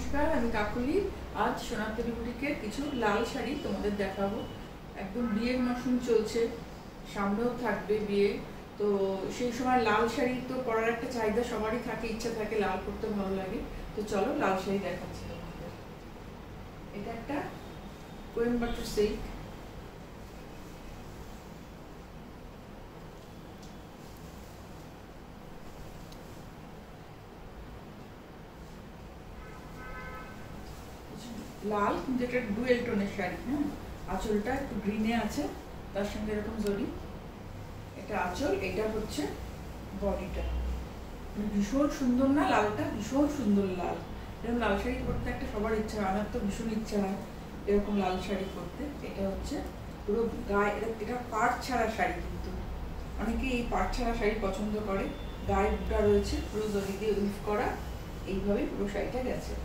নমস্কার, আমি কাকুলি। আজ সোনাতলি বুটিকের কিছু লাল শাড়ি তোমাদের দেখাবো। একদম বিয়ের মৌসুম চলছে, সামনেও থাকবে বিয়ে, তো সেই সময় লাল শাড়ি তো পরার একটা চাহিদা সবারই থাকে, ইচ্ছা থাকে, লাল পরতে ভালো লাগে। তো চলো লাল শাড়ি দেখাচ্ছি তোমাদের। এটা একটা কোয়েম্বাটোর সিল্ক, লাল কিন্তু এটা ডুয়েল টোনের শাড়ি। হ্যাঁ, আঁচলটা একটু গ্রিনে আছে, তার সঙ্গে এরকম জরি। এটা আঁচল, এটা হচ্ছে বডিটা। ভীষণ সুন্দর না লালটা? ভীষণ সুন্দর লাল। এরকম লাল শাড়ি পরতে একটা সবার ইচ্ছা হয়, আমার তো ভীষণ ইচ্ছা হয় এরকম লাল শাড়ি পরতে। এটা হচ্ছে পুরো গায়ে, এটা পাড় ছাড়া শাড়ি, কিন্তু অনেকে এই পাড় ছাড়া শাড়ি পছন্দ করে। গায়ে বুটা রয়েছে, পুরো জরি দিয়ে উইভ করা, এইভাবে পুরো শাড়িটা গেছে।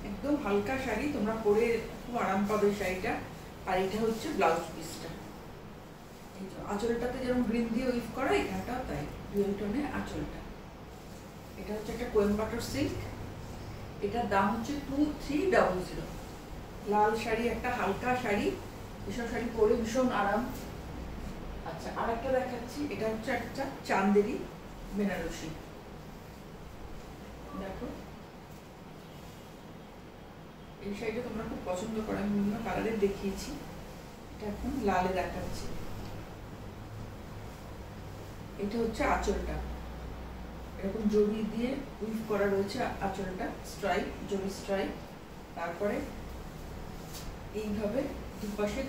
একদম হালকা শাড়ি, তোমরা পরে খুব আরাম পাবে শাড়িটা। আর এটা হচ্ছে ব্লাউজ পিসটা। আঁচলটাতে যেরকম গ্রিন দিয়ে উইভ করা, এখানটাও তাই ডুয়েল টোনে আঁচলটা। এটা হচ্ছে একটা কোয়েম্বাটোর সিল্ক। এটার দাম হচ্ছে 2300। লাল শাড়ি, একটা হালকা শাড়ি, এসব শাড়ি পরে ভীষণ আরাম। আচ্ছা, আর একটা দেখাচ্ছি। এটা হচ্ছে একটা চান্দেরি বেনারসি। দেখো, এই শাড়িটা তোমরা খুব পছন্দ করো, আমি বিভিন্ন কালারে দেখিয়েছি। এটা এখন লালে দেখাচ্ছি। এটা হচ্ছে আঁচলটা, এরকম জড়ি দিয়ে উইভ করা রয়েছে আঁচলটা, স্ট্রাইপ, জড়ি স্ট্রাইপ। তারপরে এইভাবে দুপাশে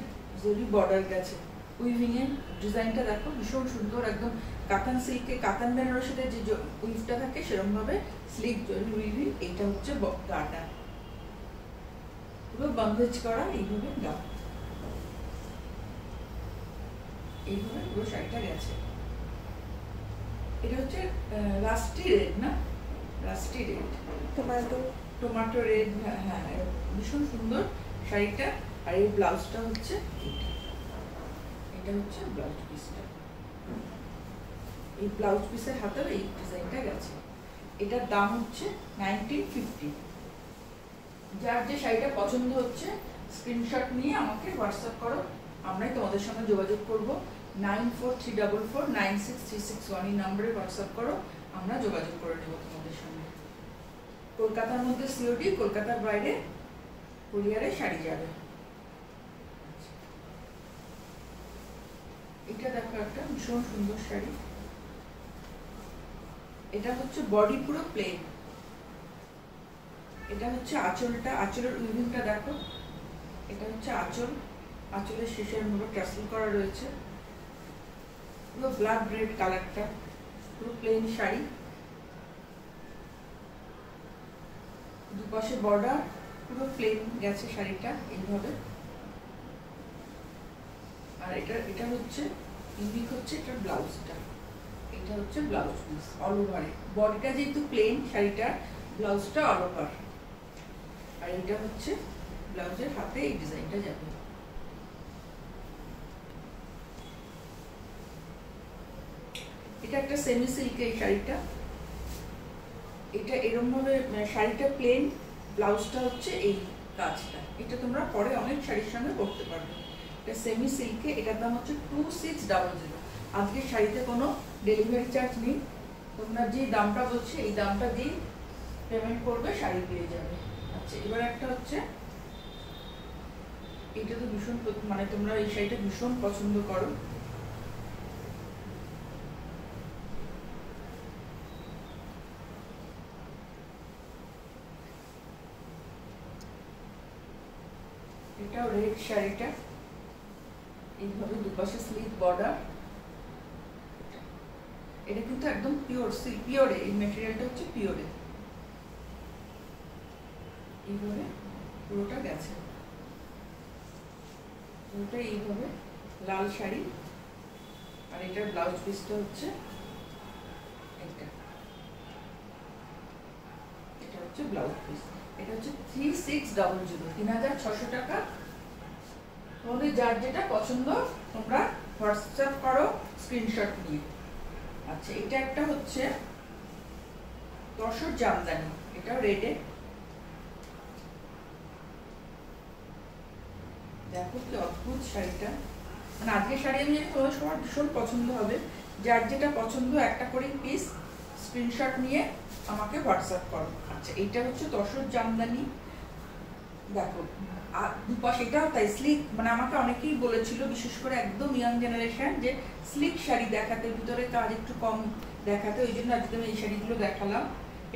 জড়ি বর্ডার গেছে। উইভিং এর ডিজাইনটা দেখো, ভীষণ সুন্দর। একদম কাতান সিল্কে, কাতান বেনারসিতে যে উইভটা থাকে সেরকম ভাবে স্লিক জড়ি উইভিং। এইটা হচ্ছে গাটা, পুরো বন্ধেজ করা এইভাবে গা, এইভাবে পুরো শাড়িটা গেছে। এটা হচ্ছে রাস্টি রেড, না রাস্টি রেড, টোমাটো রেড। হ্যাঁ, ভীষণ সুন্দর শাড়িটা। আর এই ব্লাউজটা হচ্ছে এটা হচ্ছে ব্লাউজ পিসটা। এই ব্লাউজ পিসের হাতেও এই ডিজাইনটা গেছে। এটার দাম হচ্ছে 1950। যার যে শাড়িটা পছন্দ হচ্ছে স্ক্রিনশট নিয়ে আমাকে হোয়াটসঅ্যাপ করো, আমরাই তোমাদের সঙ্গে যোগাযোগ করবো। 9434496361 এই নম্বরে হোয়াটসঅ্যাপ করো, আমরা যোগাযোগ করে নেবো তোমাদের সঙ্গে। কলকাতার মধ্যে সিওডি, কলকাতার বাইরে কুরিয়ারে শাড়ি যাবে। এটা দেখো, একটা ভীষণ সুন্দর শাড়ি। এটা হচ্ছে বডি পুরো প্লেন। এটা হচ্ছে আঁচলটা, আঁচলের উইভিংটা দেখো। এটা হচ্ছে আঁচল, আঁচলের শেষের মতো টাসেল করা রয়েছে, পুরো ব্লাড রেড কালারটা, পুরো প্লেন শাড়ি। দুপাশে বর্ডার, পুরো প্লেন গেছে শাড়িটা এইভাবে। আর এটা হচ্ছে ইউনিক, হচ্ছে এটা ব্লাউজটা। এটা হচ্ছে ব্লাউজ পিস অল ওভারে। বডিটা যেহেতু প্লেন শাড়িটার, ব্লাউজটা অল ওভার। আর এটা হচ্ছে ব্লাউজের হাতে এই ডিজাইনটা যাবে। এটা একটা সেমি সিল্ক এই শাড়িটা। এটা এরকম ভাবে শাড়িটা প্লেন, ব্লাউজটা হচ্ছে এই কাজটা। এটা তোমরা পরে অনেক শাড়ির সঙ্গে করতে পারবে। এটা সেমি সিল্কে, এটার দাম হচ্ছে 2600। আজকে শাড়িতে কোনো ডেলিভারি চার্জ নেই, তোমরা যে দামটা বলছে এই দামটা দিয়ে পেমেন্ট করবে, শাড়ি পেয়ে যাবে। আচ্ছা, এবার একটা হচ্ছে, এটা তো ভীষণ, মানে তোমরা এই শাড়িটা ভীষণ পছন্দ করো। এটাও রেড শাড়িটা, এইভাবে দুপাশে স্লিভ বর্ডার। এটা কিন্তু একদম পিওর সিল্ক, পিওরে, এই ম্যাটেরিয়ালটা হচ্ছে পিওরে। এইভাবে পুরোটা গেছে, পুরোটা এইভাবে লাল শাড়ি। আর এটার ব্লাউজ পিসটা হচ্ছে এটা, এটা হচ্ছে ব্লাউজ পিস। এটা হচ্ছে 3600, 3600 টাকা। তোমাদের যার যেটা পছন্দ তোমরা হোয়াটসঅ্যাপ করো স্ক্রিনশট নিয়ে। আচ্ছা, এটা একটা হচ্ছে তসর জামদানি, এটা রেডে, দেখো কি অদ্ভুত শাড়িটা। মানে আজকের শাড়ি আমি জানি তোমাদের সবার ভীষণ পছন্দ হবে। যার যেটা পছন্দ একটা করে পিস স্ক্রিনশট নিয়ে আমাকে হোয়াটসঅ্যাপ করো। আচ্ছা, এটা হচ্ছে তসর জামদানি, দেখো দুপাশে এটাও তাই স্লিক। মানে আমাকে অনেকেই বলেছিল, বিশেষ করে একদম ইয়াং জেনারেশন, যে স্লিক শাড়ি দেখাতে, ভিতরে কাজ একটু কম দেখাতে, ওই জন্য আজকে আমি এই শাড়িগুলো দেখালাম।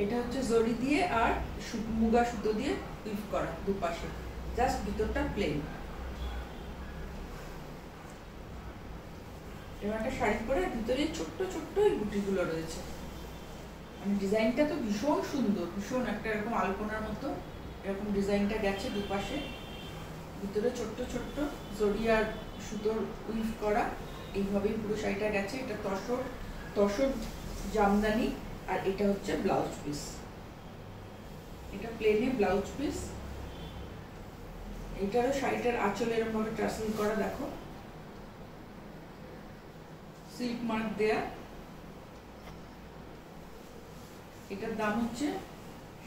এটা হচ্ছে জরি দিয়ে আর মুগা সুতো দিয়ে উইভ করা দুপাশে, জাস্ট ভিতরটা প্লেন। এবার একটা শাড়ি পরে ভিতরে ছোট্ট ছোট্ট এই বুটিগুলো রয়েছে। মানে ডিজাইনটা তো ভীষণ সুন্দর, ভীষণ একটা এরকম আলপনার মতো এরকম ডিজাইনটা গেছে দুপাশে, ভিতরে ছোট্ট ছোট্ট জরি আর সুতোর উইভ করা, এইভাবেই পুরো শাড়িটা গেছে। এটা তসর জামদানি, আর এটা হচ্ছে ব্লাউজ পিস, এটা প্লেনে ব্লাউজ পিস। এটারও শাড়িটার আঁচল এরকম ভাবে টার্সেল করা, দেখো সিল্ক মার্ক দেয়া। এটার দাম হচ্ছে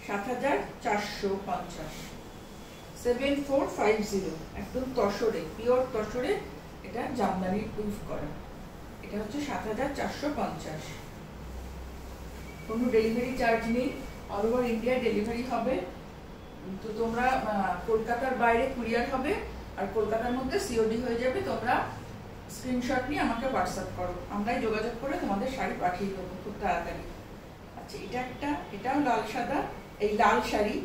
৭৪৫০, 7450, একদম তসরে, পিওর তসরে এটা জামদানি উইভ করা। এটা হচ্ছে ৭৪৫০। কোনো ডেলিভারি চার্জ নেই, অল ওভার ইন্ডিয়া ডেলিভারি হবে। তো তোমরা কলকাতার বাইরে কুরিয়ার হবে, আর কলকাতার মধ্যে সিওডি হয়ে যাবে। তোমরা স্ক্রিনশট নিয়ে আমাকে হোয়াটসঅ্যাপ করো, আমরাই যোগাযোগ করে তোমাদের শাড়ি পাঠিয়ে দেবো খুব তাড়াতাড়ি। আচ্ছা, এটা একটা, এটাও লাল সাদা, এই লাল শাড়ি,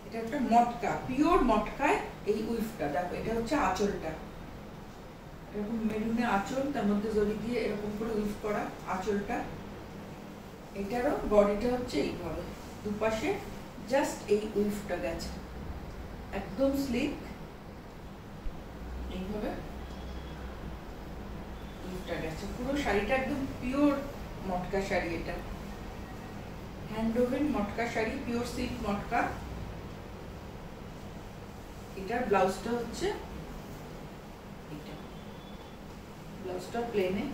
এটা একটা মটকা, পিওর মটকায় এই উইভটা, দেখো এটা হচ্ছে আঁচলটা, এরকম মেরুনে আঁচল, তার মধ্যে জরি দিয়ে এরকম করে উইভ করা আঁচলটা। এটারও বডিটা হচ্ছে এইভাবে, দুপাশে জাস্ট এই উইভটা গেছে, একদম স্লিক, এইভাবে উইভটা গেছে। পুরো শাড়িটা একদম পিওর মটকা শাড়ি, এটা হ্যান্ডওভেন মটকা শাড়ি, পিওর সিল্ক মটকা। এটার ব্লাউজটা হচ্ছে এটা, ব্লাউজটা প্লেনে,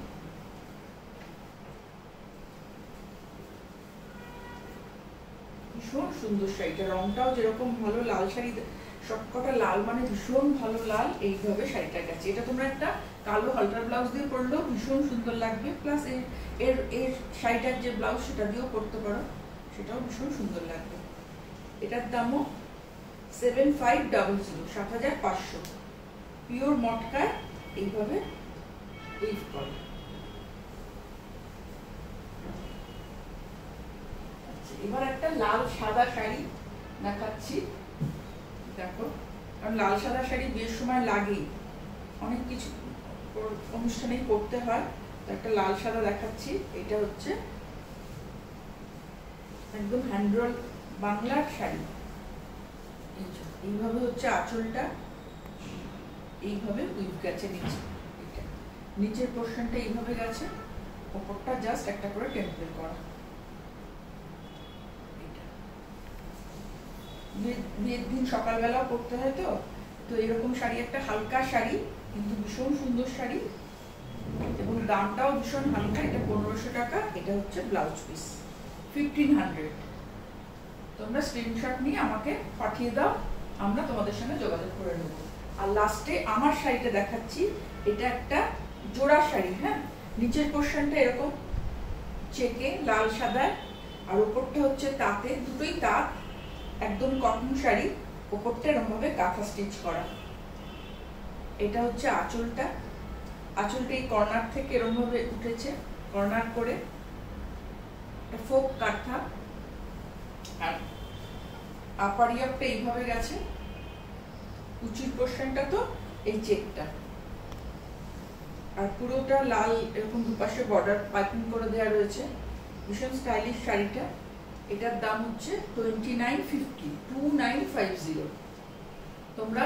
ভীষণ সুন্দর শাড়িটা, রংটাও যেরকম ভালো, লাল শাড়ি সবকটা লাল, মানে ভীষণ ভালো লাল, এইভাবে শাড়িটা গেছে। এটা তোমরা একটা কালো হালটার ব্লাউজ দিয়ে পরলেও ভীষণ সুন্দর লাগবে, প্লাস এর শাড়িটার যে ব্লাউজ সেটা দিয়েও পরতে পারো, সেটাও ভীষণ সুন্দর লাগবে। এটার দামও 7500, ৭৫০০, পিওর মটকায় এইভাবে উইভ করে। এবার একটা লাল সাদা শাড়ি দেখাচ্ছি, দেখো, কারণ লাল সাদা শাড়ি বিয়ের সময় লাগেই, অনেক কিছু অনুষ্ঠানেই পরতে হয়। তো একটা লাল সাদা দেখাচ্ছি, এটা হচ্ছে একদম হ্যান্ডরোল বাংলার শাড়ি। এইভাবে হচ্ছে আঁচলটা, এইভাবে উইভ গেছে নিচে, এটা নিচের পোর্শনটা এইভাবে গেছে, ওপরটা জাস্ট একটা করে টেম্পল করা। বিয়ের দিন সকালবেলাও পরতে হয়, তো এরকম শাড়ি, একটা হালকা শাড়ি কিন্তু ভীষণ সুন্দর শাড়ি, এবং দামটাও ভীষণ হালকা। এটা 1500 টাকা, এটা হচ্ছে ব্লাউজ পিস 1500। তোমরা স্ক্রিনশট নিয়ে আমাকে পাঠিয়ে দাও, আমরা তোমাদের সঙ্গে যোগাযোগ করে নেব। আর লাস্টে আমার শাড়িটা দেখাচ্ছি, এটা একটা জোড়া শাড়ি, হ্যাঁ, নিচের পোর্শনটা এরকম চেকে লাল সাদা, আর ওপরটা হচ্ছে তাঁতে, দুটোই তাঁত, একদম কটন শাড়ি, ওপরটা এরকম ভাবে কাঁথা স্টিচ করা। এটা হচ্ছে আঁচলটা, আঁচলটা এই কর্নার থেকে এরকম ভাবে উঠেছে, কর্নার করে ফোক কাঁথা, আর আপার ইয়ারটা এইভাবে গেছে, উঁচুর পোর্শনটা তো এই চেকটা, আর পুরোটা লাল এরকম দুপাশে বর্ডার পাইপিং করে দেওয়া রয়েছে, ভীষণ স্টাইলিশ শাড়িটা। এটার দাম হচ্ছে 2950। তোমরা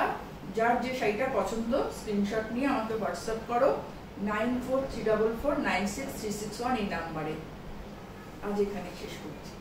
যার যে শাড়িটা পছন্দ স্ক্রিনশট নিয়ে আমাকে হোয়াটসঅ্যাপ করো 9434496361 এই নাম্বারে। আজ এখানে শেষ করছি।